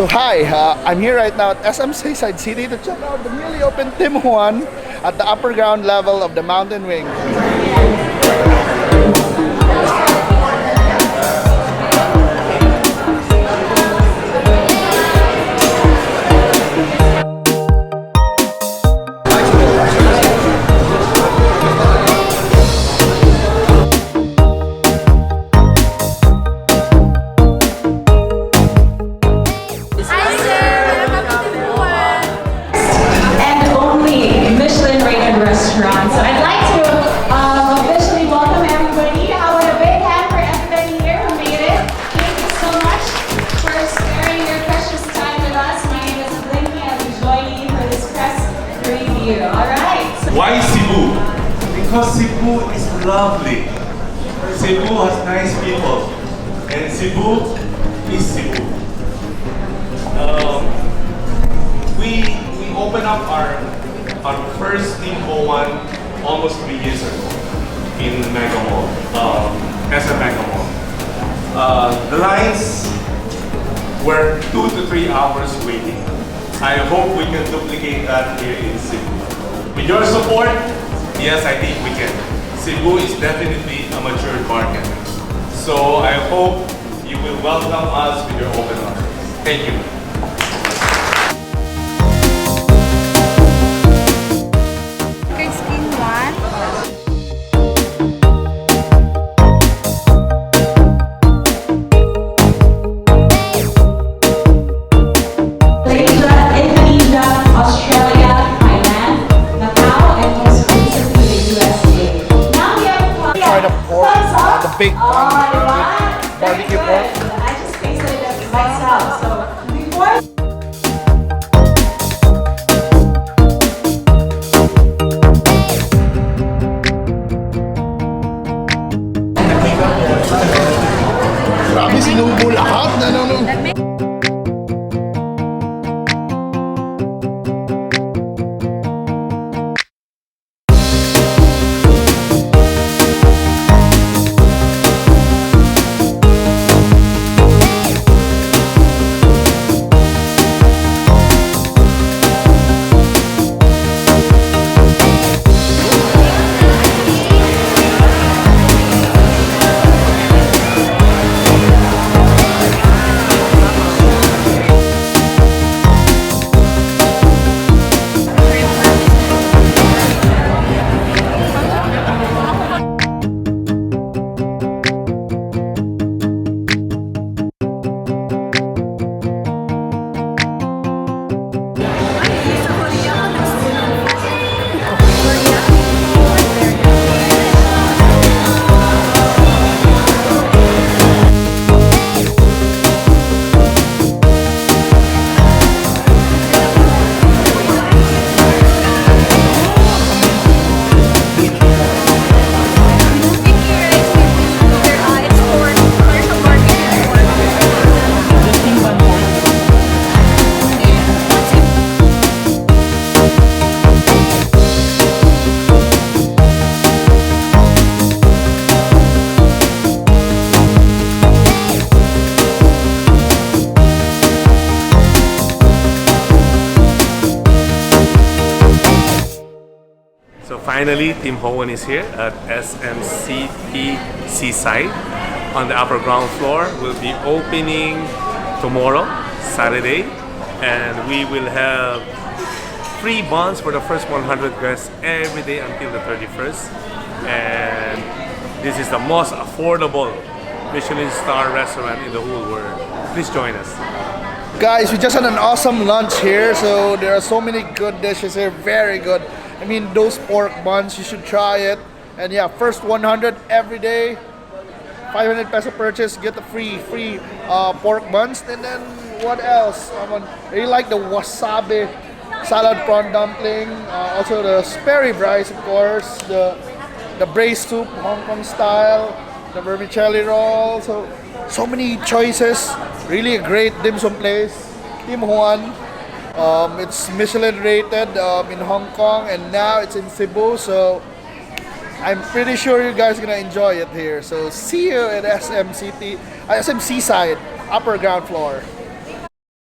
So hi, I'm here right now at SM Seaside City to check out the newly opened Tim Ho Wan at the upper ground level of the mountain wing. Restaurant. So I'd like to officially welcome everybody. How about a big hand for everybody here who made it? Thank you so much for sparing your precious time with us. My name is Blinky. I'll be joining you for this press review. All right. Why Cebu? Because Cebu is lovely. Cebu has nice people. And Cebu is Cebu. We opened up our first Tim Ho Wan almost 3 years ago in Mega Mall, SM Mega Mall. The lines were 2 to 3 hours waiting. I hope we can duplicate that here in Cebu. With your support, yes, I think we can. Cebu is definitely a mature market. So I hope you will welcome us with your open arms. Thank you. The Baked Bun, BBQ Pork. I just tasted it myself. So before. Grabe, sinubo lahat. So finally, Tim Ho Wan is here at SMCP Seaside on the upper ground floor. We'll be opening tomorrow, Saturday, and we will have free buns for the first 100 guests every day until the 31st. And this is the most affordable Michelin star restaurant in the whole world. Please join us. Guys, we just had an awesome lunch here, so there are so many good dishes here, very good. I mean, those pork buns, you should try it. And yeah, first 100 every day, 500 peso purchase, get the free pork buns. And then what else? I really like the wasabi salad prawn dumpling, also the spare rib rice, of course, the braised soup, Hong Kong style, the vermicelli roll. So many choices. Really a great dim sum place, Tim Ho Wan. It's Michelin rated in Hong Kong, and now it's in Cebu, so I'm pretty sure you guys are gonna enjoy it here. So see you at SM Seaside, Upper Ground Floor.